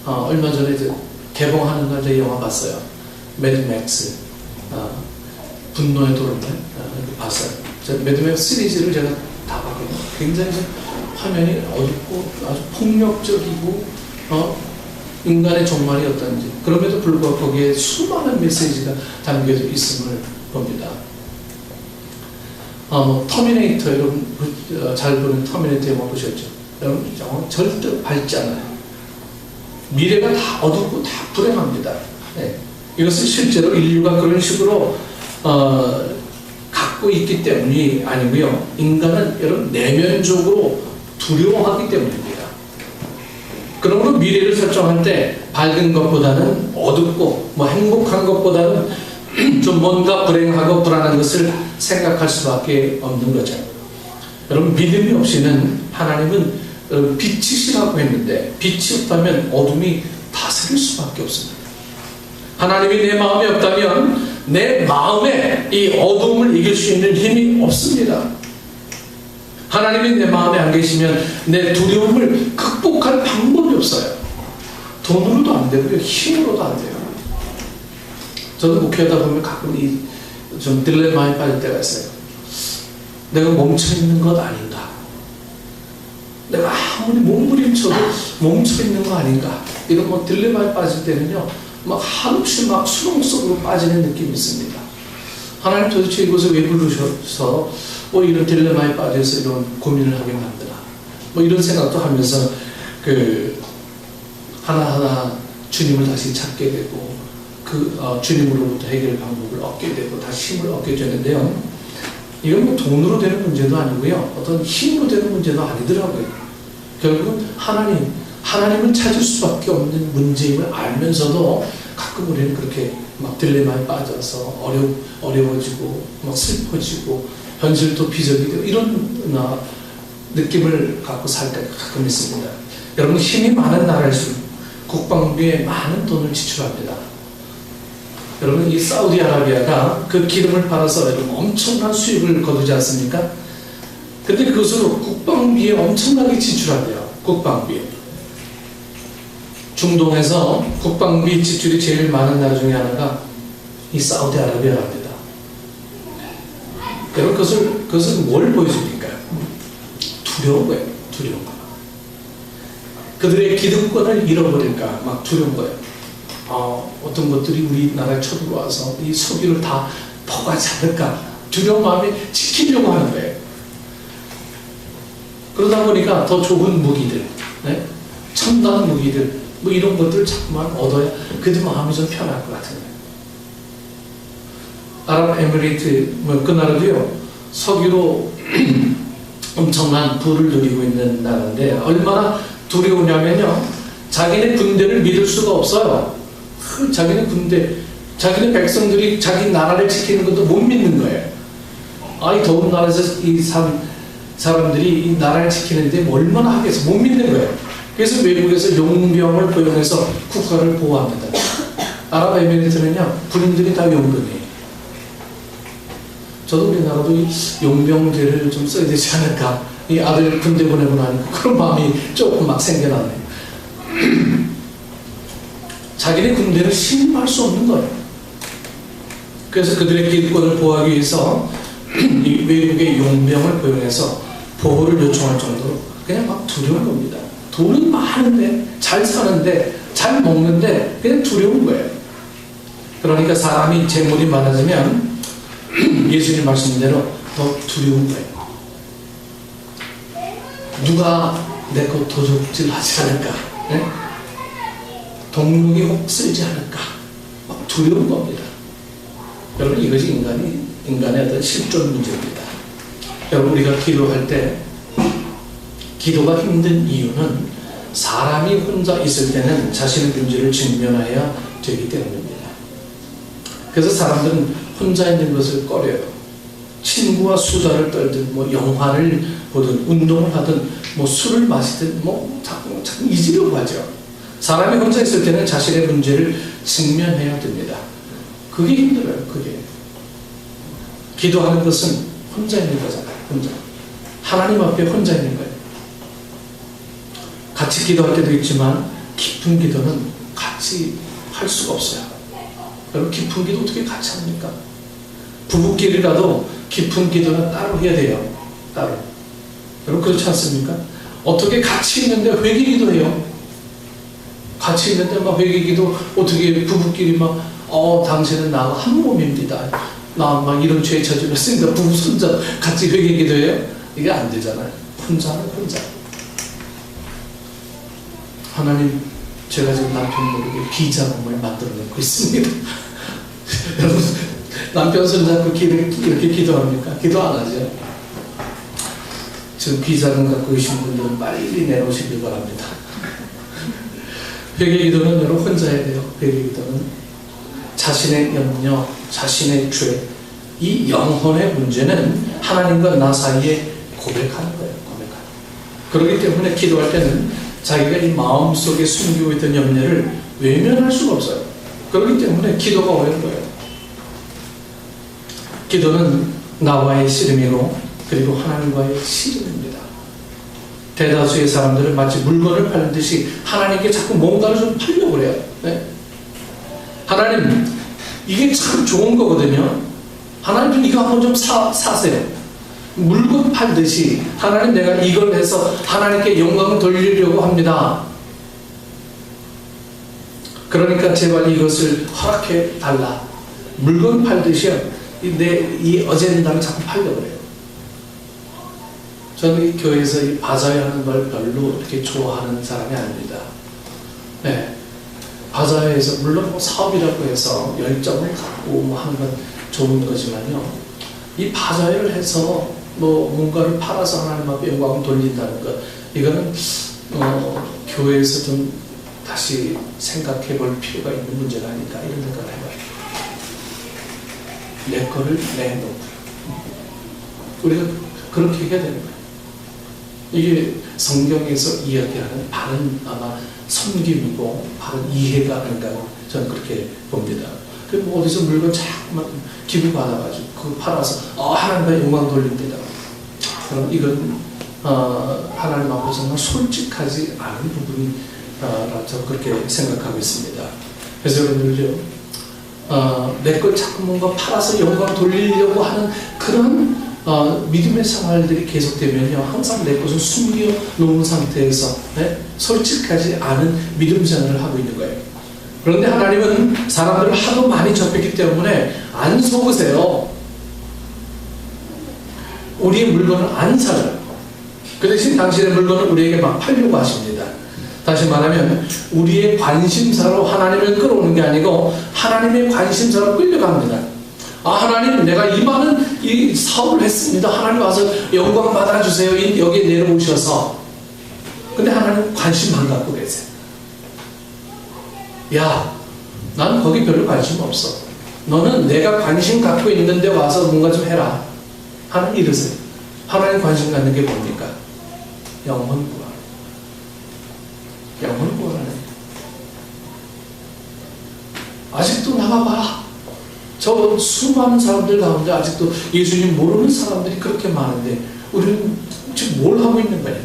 얼마 전에 개봉하는 날 제 영화 봤어요. 매드맥스, 분노의 도로를 봤어요. 매드맥스 시리즈를 제가 다 봤거든요. 굉장히 화면이 어둡고 아주 폭력적이고 인간의 종말이 어떤지, 그럼에도 불구하고 거기에 수많은 메시지가 담겨져 있음을 봅니다. 터미네이터, 여러분 잘 보는 터미네이터 영화 보셨죠? 여러분 영화 절대 밝지 않아요. 미래가 다 어둡고 다 불행합니다. 네. 이것은 실제로 인류가 그런 식으로 갖고 있기 때문이 아니고요. 인간은 여러분 내면적으로 두려워하기 때문입니다. 그러므로 미래를 설정할 때 밝은 것보다는 어둡고 행복한 것보다는 좀 뭔가 불행하고 불안한 것을 생각할 수밖에 없는 거죠. 여러분 믿음이 없이는, 하나님은 빛이시라고 했는데 빛이 없다면 어둠이 다스릴 수밖에 없습니다. 하나님이 내 마음에 없다면 내 마음에 이 어둠을 이길 수 있는 힘이 없습니다. 하나님이 내 마음에 안 계시면 내 두려움을 극복할 방법이 없어요. 돈으로도 안 되고요, 힘으로도 안 돼요. 저도 목회하다 보면 가끔 좀 딜레마에 빠질 때가 있어요. 내가 멈춰있는 것 아닌가? 내가 아무리 몸부림쳐도 멈춰있는 거 아닌가? 이런 딜레마에 빠질 때는요, 한없이 수렁 속으로 빠지는 느낌이 있습니다. 하나님 도대체 이곳에 왜 부르셔서 이런 딜레마에 빠져서 이런 고민을 하게 만드나? 이런 생각도 하면서 하나하나 주님을 다시 찾게 되고 주님으로부터 해결 방법을 얻게 되고 다시 힘을 얻게 되는데요. 이건 돈으로 되는 문제도 아니고요, 어떤 힘으로 되는 문제도 아니더라고요. 결국은 하나님을 찾을 수밖에 없는 문제임을 알면서도 가끔 우리는 그렇게 딜레마에 빠져서 어려워지고 슬퍼지고 현실도 비전이 되고 이런 느낌을 갖고 살 때가 가끔 있습니다. 여러분, 힘이 많은 나라일수록 국방비에 많은 돈을 지출합니다. 여러분, 이 사우디아라비아가 그 기름을 팔아서 여러분 엄청난 수익을 거두지 않습니까? 근데 그것으로 국방비에 엄청나게 지출한대요. 국방비에. 중동에서 국방비 지출이 제일 많은 나라 중에 하나가 이 사우디아라비아랍니다. 여러분, 그것은 뭘 보여줍니까? 두려운 거예요. 두려운 거. 그들의 기득권을 잃어버릴까 두려운 거예요. 어떤 것들이 우리나라에 쳐들어와서 이 석유를 다 퍼가지 않을까 두려운 마음이 지키려고 하는 거예요. 그러다 보니까 더 좋은 무기들, 첨단 무기들, 이런 것들을 자꾸만 얻어야 그들 마음이 좀 편할 것 같은 거예요. 아랍에미레이트 그 나라도요, 석유로 엄청난 부를 누리고 있는 나라인데 얼마나 두려우냐면요, 자기네 군대를 믿을 수가 없어요. 자기네 백성들이 자기 나라를 지키는 것도 못 믿는 거예요. 이 더운 나라에서 이 사람들이 이 나라를 지키는데 얼마나 하겠어, 못 믿는 거예요. 그래서 외국에서 용병을 고용해서 국가를 보호합니다. 아랍에미리트는요, 군인들이 다 용병이에요. 저도 우리나라도 이 용병제를 좀 써야 되지 않을까, 이 아들 군대 보내고 나니까 그런 마음이 조금 생겨나네요. 자기네 군대를 신임할 수 없는 거예요. 그래서 그들의 기득권을 보호하기 위해서 이 외국의 용병을 고용해서 보호를 요청할 정도로 그냥 두려운 겁니다. 돈은 많은데, 잘 사는데, 잘 먹는데 그냥 두려운 거예요. 그러니까 사람이 재물이 많아지면 예수님 말씀대로 더 두려운 거예요. 누가 내 것 도둑질 하지 않을까? 동력이 혹 쓸지 않을까? 두려운 겁니다. 여러분, 이것이 인간의 어떤 실존 문제입니다. 여러분, 우리가 기도할 때 기도가 힘든 이유는 사람이 혼자 있을 때는 자신의 문제를 직면해야 되기 때문입니다. 그래서 사람들은 혼자 있는 것을 꺼려요. 친구와 수다를 떨든 영화를 보든 운동을 하든 술을 마시든 자꾸 잊으려고 하죠. 사람이 혼자 있을 때는 자신의 문제를 직면해야 됩니다. 그게 힘들어요. 그게. 기도하는 것은 혼자 있는 거잖아요. 혼자. 하나님 앞에 혼자 있는 거예요. 같이 기도할 때도 있지만 깊은 기도는 같이 할 수가 없어요. 여러분, 깊은 기도 어떻게 같이 합니까? 부부끼리라도 깊은 기도는 따로 해야 돼요. 따로. 여러분, 그렇지 않습니까? 어떻게 같이 있는데 회개기도 해요. 같이 있는데 막 회개기도 어떻게 부부끼리 막 당신은 나와 한 몸입니다. 나 막 이런 죄에 저질렀으니까 부부 손자 같이 회개기도 해요. 이게 안 되잖아요. 혼자는 혼자. 하나님, 제가 지금 남편 모르게 비자금을 만들어내고 있습니다. 여러분, 남편 손잡고 이렇게 기도합니까? 기도 안 하죠. 지금 비자금 갖고 계신 분들은 빨리 내놓으시길 바랍니다. 회개기도는 여러분 혼자 해야 돼요. 회개기도는 자신의 염려, 자신의 죄, 이 영혼의 문제는 하나님과 나 사이에 고백하는 거예요. 고백하는. 그렇기 때문에 기도할 때는 자기가 이 마음속에 숨기고 있던 염려를 외면할 수가 없어요. 그렇기 때문에 기도가 어려운 거예요. 기도는 나와의 씨름이고 그리고 하나님과의 씨름입니다. 대다수의 사람들은 마치 물건을 파는 듯이 하나님께 자꾸 뭔가를 좀 팔려고 그래요. 네? 하나님, 이게 참 좋은 거거든요. 하나님 좀 이거 한번 좀 사세요. 물건 팔듯이 하나님, 내가 이걸 해서 하나님께 영광을 돌리려고 합니다. 그러니까 제발 이것을 허락해 달라. 물건 팔듯이요. 이 어젠다를 자꾸 팔려고 그래요. 저는 이 교회에서 이 바자회 하는 걸 별로 이렇게 좋아하는 사람이 아닙니다. 네. 바자회에서 물론 뭐 사업이라고 해서 열정을 갖고 뭐 하는 건 좋은 거지만요. 이 바자회를 해서 뭐 뭔가를 팔아서 하나님 앞에 영광을 돌린다는 것, 이거는 교회에서 좀 다시 생각해 볼 필요가 있는 문제가 아닐까, 이런 생각을 해봐요. 내 거를 내놓고 우리가 그렇게 해야 되는 거예요. 이게 성경에서 이야기하는 바른 아마 섬김이고 바른 이해가 아닌가, 저는 그렇게 봅니다. 뭐 어디서 물건 자꾸만 기부 받아가지고 그거 팔아서 하나님의 영광 돌립니다. 그럼 이건 하나님 앞에 정말 솔직하지 않은 부분이라 저는 그렇게 생각하고 있습니다. 그래서 여러분들요, 내 걸 자꾸 뭔가 팔아서 영광 돌리려고 하는 그런 믿음의 생활들이 계속되면요, 항상 내 것을 숨겨 놓은 상태에서 솔직하지 않은 믿음 생활을 하고 있는 거예요. 그런데 하나님은 사람들을 하도 많이 접했기 때문에 안 속으세요. 우리의 물건을 안 사요. 그 대신 당신의 물건을 우리에게 막 팔려고 하십니다. 다시 말하면 우리의 관심사로 하나님을 끌어오는 게 아니고 하나님의 관심사로 끌려갑니다. 하나님, 내가 이 많은 이 사업을 했습니다. 하나님 와서 영광 받아주세요. 여기에 내려오셔서. 근데 하나님 관심 안 갖고 계세요. 야, 난 거기 별로 관심 없어. 너는 내가 관심 갖고 있는데 와서 뭔가 좀 해라. 하나님 이러세요. 하나님 관심 갖는 게 뭡니까? 영혼 구원. 영혼 구원하는. 아직도 나가봐라. 저 수많은 사람들 가운데 아직도 예수님 모르는 사람들이 그렇게 많은데 우리는 지금 뭘 하고 있는 거예요?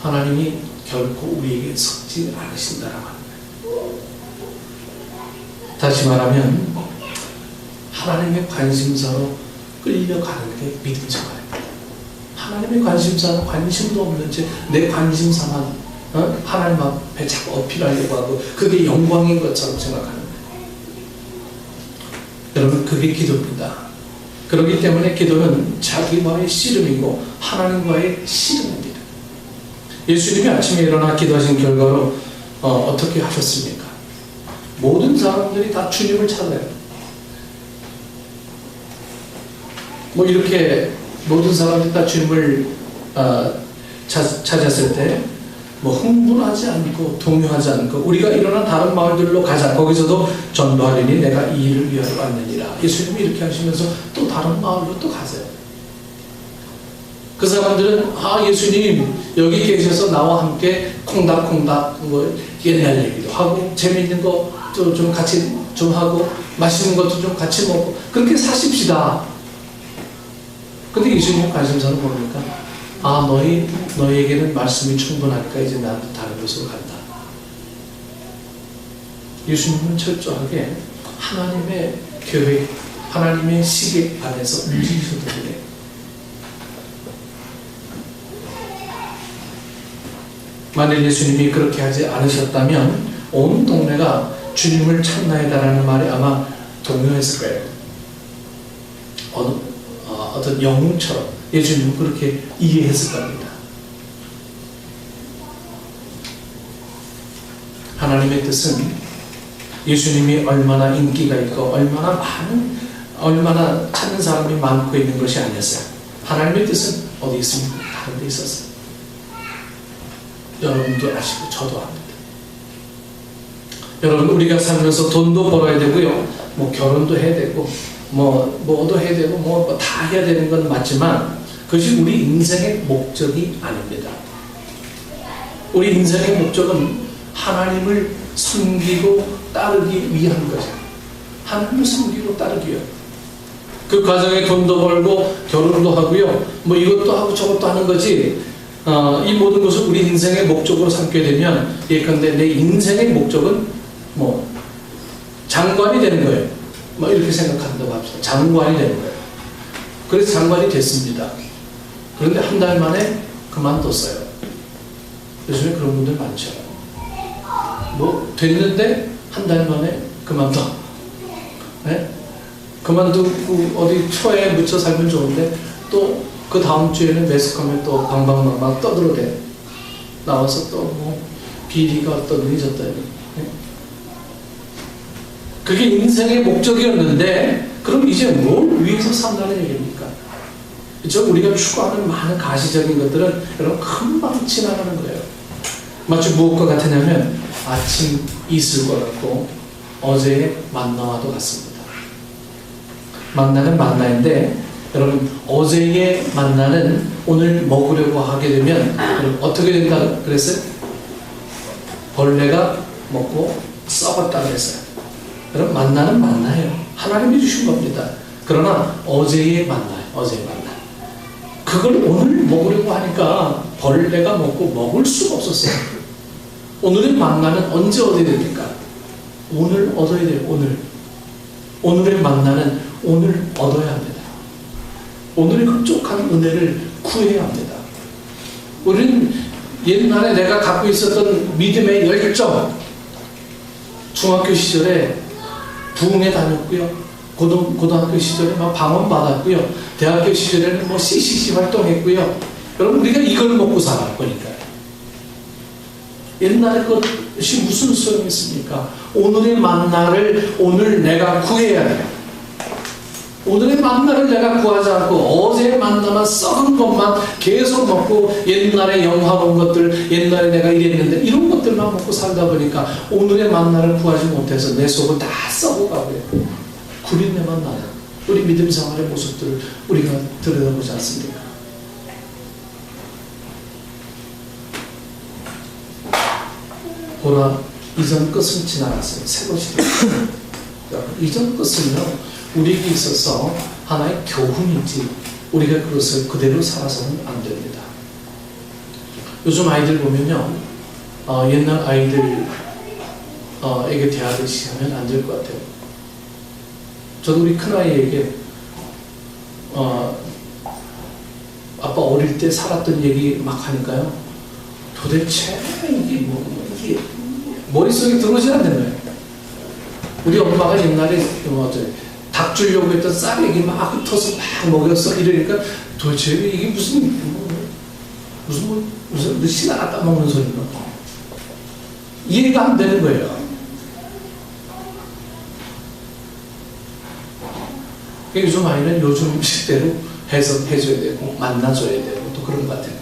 하나님이 결코 우리에게 섞지 않으신다라고 합니다. 다시 말하면 하나님의 관심사로 끌려가는 게 믿음 생활입니다. 하나님의 관심사는 관심도 없는 채 내 관심사만 하나님 앞에 자꾸 어필하려고 하고 그게 영광인 것처럼 생각하는 거예요. 여러분, 그게 기도입니다. 그렇기 때문에 기도는 자기와의 씨름이고 하나님과의 씨름입니다. 예수님이 아침에 일어나 기도하신 결과로 어떻게 하셨습니까? 모든 사람들이 다 주님을 찾아요. 뭐 이렇게 모든 사람들이 다 주님을 찾았을 때 뭐 흥분하지 않고 동요하지 않고 우리가 일어나 다른 마을들로 가자. 거기서도 전도하리니 내가 이 일을 위하여 왔느니라. 예수님이 이렇게 하시면서 또 다른 마을로 또 가세요. 그 사람들은 예수님 여기 계셔서 나와 함께 콩닥콩닥 뭐 옛날 얘기도 하고 재미있는 것도 좀 같이 좀 하고 맛있는 것도 좀 같이 먹고 그렇게 사십시다. 근데 예수님의 관심사는 뭡니까? 아, 너희에게는 말씀이 충분하니까 이제 나도 다른 곳으로 간다. 예수님은 철저하게 하나님의 계획, 하나님의 시계 안에서 움직이셔도 그래요. 만일 예수님이 그렇게 하지 않으셨다면 온 동네가 주님을 찾나이다라는 말에 아마 동요했을 거예요. 어떤 영웅처럼 예수님은 그렇게 이해했을 겁니다. 하나님의 뜻은 예수님이 얼마나 인기가 있고 얼마나 찾는 사람이 많고 있는 것이 아니었어요. 하나님의 뜻은 어디 있습니까? 다른 데 있었어요. 여러분도 아시고 저도 압니다. 여러분, 우리가 살면서 돈도 벌어야 되고요, 뭐 결혼도 해야 되고, 뭐도 해야 되고, 뭐 다 해야 되는 건 맞지만 그것이 우리 인생의 목적이 아닙니다. 우리 인생의 목적은 하나님을 섬기고 따르기 위한 거죠. 하나님을 섬기고 따르기 위한. 그 과정에 돈도 벌고 결혼도 하고요, 뭐 이것도 하고 저것도 하는 거지. 이 모든 것을 우리 인생의 목적으로 삼게 되면, 예컨대 내 인생의 목적은 뭐 장관이 되는 거예요. 뭐 이렇게 생각한다고 합시다. 장관이 되는 거예요. 그래서 장관이 됐습니다. 그런데 한 달 만에 그만뒀어요. 요즘에 그런 분들 많죠. 뭐 됐는데 한 달 만에 그만둬. 네? 그만두고 어디 초에 묻혀 살면 좋은데 또 그 다음 주에는 매스컴에 또 방방방방 떠들어대. 나와서 또 뭐 비리가 어떠니 저떠니. 네? 그게 인생의 목적이었는데 그럼 이제 뭘 위해서 산다는 얘기입니까? 그렇죠? 우리가 추구하는 많은 가시적인 것들은 여러분 금방 지나가는 거예요. 마치 무엇과 같으냐면 아침 이슬과 같고 어제의 만나와도 같습니다. 만나는 만나인데 여러분, 어제의 만나는 오늘 먹으려고 하게 되면 여러분 어떻게 된다 그랬어요? 벌레가 먹고 썩었다 그랬어요. 여러분, 만나는 만나예요. 하나님이 주신 겁니다. 그러나 어제의 만나예요. 어제의 만나. 그걸 오늘 먹으려고 하니까 벌레가 먹고 먹을 수가 없었어요. 오늘의 만나는 언제 얻어야 됩니까? 오늘 얻어야 돼요. 오늘의 만나는 오늘 얻어야 합니다. 오늘의 흡족한 은혜를 구해야 합니다. 우리는 옛날에 내가 갖고 있었던 믿음의 열정, 중학교 시절에 부흥회 다녔고요, 고등학교 시절에 막 방언 받았고요, 대학교 시절에는 뭐 CCC 활동했고요. 여러분, 우리가 이걸 먹고 살았거니까요. 옛날에 그것이 무슨 소용이 있습니까? 오늘의 만나를 오늘 내가 구해야 돼요. 오늘의 만나를 내가 구하지 않고 어제의 만나만 썩은 것만 계속 먹고 옛날에 영화로운 것들, 옛날에 내가 이랬는데 이런 것들만 먹고 살다 보니까 오늘의 만나를 구하지 못해서 내 속을 다 썩어가고요. 구린내만 나요. 우리 믿음 생활의 모습들을 우리가 들여다보지 않습니까? 보라, 이전 끝은 지나갔어요. 새 것이 되었어요. 이전 끝은요, 우리에게 있어서 하나의 교훈이지 우리가 그것을 그대로 살아서는 안 됩니다. 요즘 아이들 보면요, 옛날 아이들에게 대하듯이 하면 안 될 것 같아요. 저도 우리 큰아이에게 아빠 어릴 때 살았던 얘기 막 하니까요, 도대체 이게 머릿속에 들어오지 않는 거예요. 우리 엄마가 옛날에 닭 주려고 했던 쌀에게 막 흩어서 막 먹였어 이러니까 도대체 이게 무슨 시나 까먹는 소리인가? 이해가 안 되는 거예요. 요즘 아이는 요즘 식대로 해석해줘야 되고 만나줘야 되고 또 그런 것 같아요.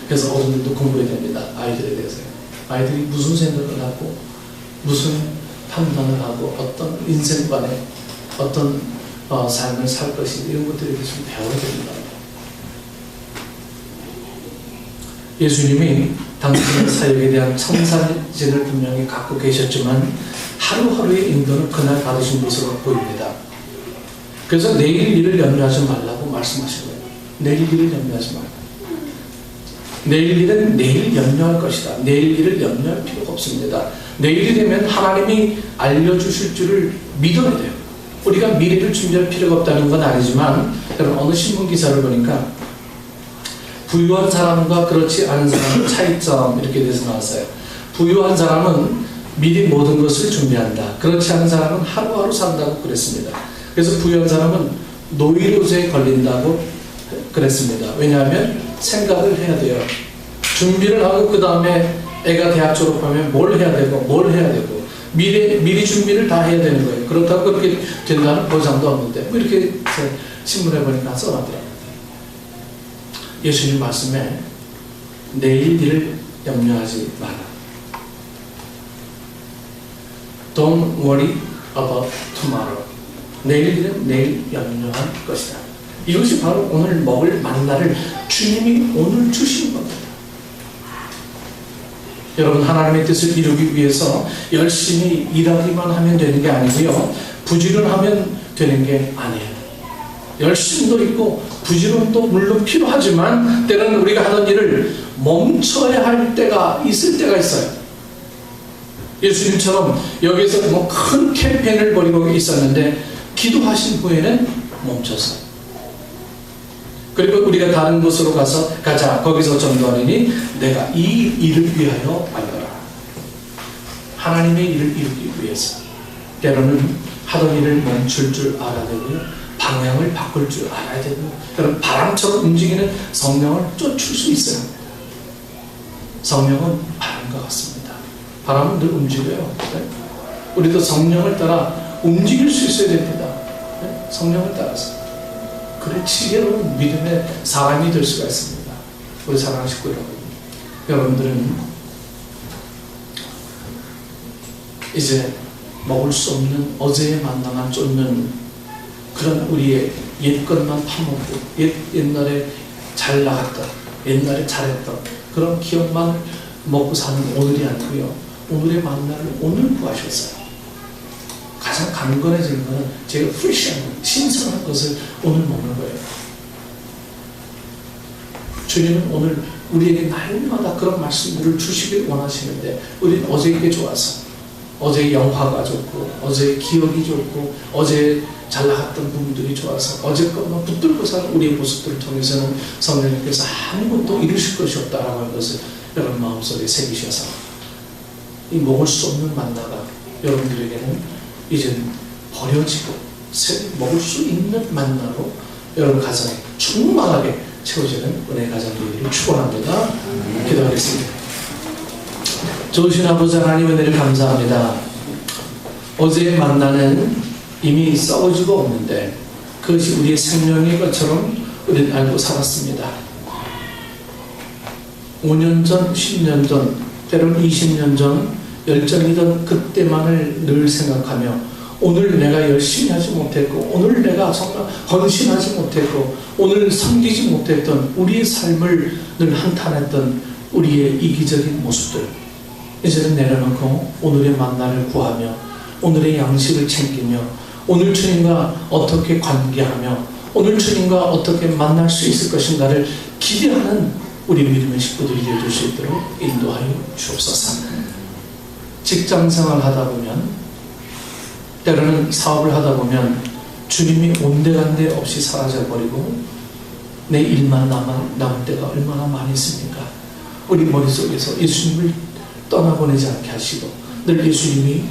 그래서 어른들도 공부해야 됩니다. 아이들에 대해서요. 아이들이 무슨 생각을 하고 무슨 판단을 하고 어떤 인생관에 어떤 삶을 살 것인지 이런 것들에 대해서 배워야 됩니다. 예수님이 당신의 사역에 대한 청사진을 분명히 갖고 계셨지만 하루하루의 인도는 그날 받으신 것으로 보입니다. 그래서 내일 일을 염려하지 말라고 말씀하신 거예요. 내일 일을 염려하지 말고. 내일 일은 내일 염려할 것이다. 내일 일을 염려할 필요가 없습니다. 내일이 되면 하나님이 알려주실 줄을 믿어야 돼요. 우리가 미래를 준비할 필요가 없다는 건 아니지만, 여러분 어느 신문 기사를 보니까 부유한 사람과 그렇지 않은 사람의 차이점 이렇게 돼서 나왔어요. 부유한 사람은 미리 모든 것을 준비한다. 그렇지 않은 사람은 하루하루 산다고 그랬습니다. 그래서 부유한 사람은 노이로제에 걸린다고 그랬습니다. 왜냐하면 생각을 해야 돼요. 준비를 하고 그 다음에 애가 대학 졸업하면 뭘 해야 되고 미리 준비를 다 해야 되는 거예요. 그렇다고 그렇게 된다는 보장도 없는데 뭐 이렇게 신문에 보니까 써놨더라고요. 예수님 말씀에 내일 일을 염려하지 마라. Don't worry about tomorrow. 내일 일은 내일 염려할 것이다. 이것이 바로 오늘 먹을 만나를 주님이 오늘 주신 겁니다. 여러분 하나님의 뜻을 이루기 위해서 열심히 일하기만 하면 되는 게 아니고요. 부지런하면 되는 게 아니에요. 열심도 있고 부지런도 물론 필요하지만 때로는 우리가 하던 일을 멈춰야 할 때가 있을 때가 있어요. 예수님처럼 여기서 뭐 큰 캠페인을 벌이고 있었는데 기도하신 후에는 멈춰서, 그리고 우리가 다른 곳으로 가자 거기서 전도하리니 내가 이 일을 위하여 알거라. 하나님의 일을 이루기 위해서 때로는 하던 일을 멈출 줄 알아야 되고요, 방향을 바꿀 줄 알아야 되고, 여러분 바람처럼 움직이는 성령을 쫓을 수 있어요. 성령은 바람과 같습니다. 바람은 늘 움직여요. 네? 우리도 성령을 따라 움직일 수 있어야 됩니다. 네? 성령을 따라서. 그래 지혜로운 믿음의 사람이 될 수가 있습니다. 우리 사랑하는 식구 여러분들은 이제 먹을 수 없는 어제의 만나만 쫓는 그런 우리의 옛것만 파먹고 옛날에 잘 나갔던, 옛날에 잘했던 그런 기억만 먹고 사는 오늘이 아니고요, 오늘의 만나를 오늘 구하셨어요. 가장 강건해지는 것은 제가 프레시한, 신선한 것을 오늘 먹는 거예요. 주님은 오늘 우리에게 날마다 그런 말씀들을 주시길 원하시는데 우리는 어제 게 좋아서, 어제의 영화가 좋고 어제의 기억이 좋고 어제 잘 나갔던 부분들이 좋아서 어제 것만 붙들고 사는 우리의 모습들을 통해서는 성령님께서 아무것도 이루실 것이 없다라고 하는 것을 여러분 마음속에 새기셔서 이 먹을 수 없는 만나가 여러분들에게는 이제 버려지고 먹을 수 있는 만나로 여러분 가정에 충만하게 채워지는 은혜 가정 되기를 축원합니다. 기도하겠습니다. 좋으신 아버지 하나님 은혜를 감사합니다. 어제의 만나는 이미 썩어지고 없는데 그것이 우리의 생명인 것처럼 우리는 알고 살았습니다. 5년 전, 10년 전, 때로는 20년 전 열정이던 그때만을 늘 생각하며 오늘 내가 열심히 하지 못했고 오늘 내가 정말 헌신하지 못했고 오늘 섬기지 못했던 우리의 삶을 늘 한탄했던 우리의 이기적인 모습들 이제는 내려놓고 오늘의 만나를 구하며 오늘의 양식을 챙기며 오늘 주님과 어떻게 관계하며 오늘 주님과 어떻게 만날 수 있을 것인가를 기대하는 우리 믿음의 식구들이 되어줄 수 있도록 인도하여 주옵소서. 직장생활 하다 보면 때로는 사업을 하다 보면 주님이 온데간데 없이 사라져버리고 내 일만 남을 때가 얼마나 많이 있습니까? 우리 머릿속에서 예수님을 떠나보내지 않게 하시고 늘 예수님이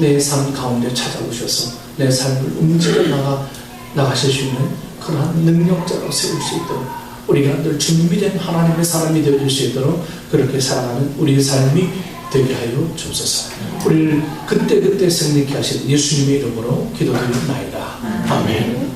내 삶 가운데 찾아오셔서 내 삶을 움직여 나가실 수 있는 그러한 능력자로 세울 수 있도록 우리가 늘 준비된 하나님의 사람이 되어줄 수 있도록 그렇게 살아가는 우리의 삶이 되게 하여 주옵소서. 우리를 그때그때 승리케 하신 예수님의 이름으로 기도드립니다. 아멘.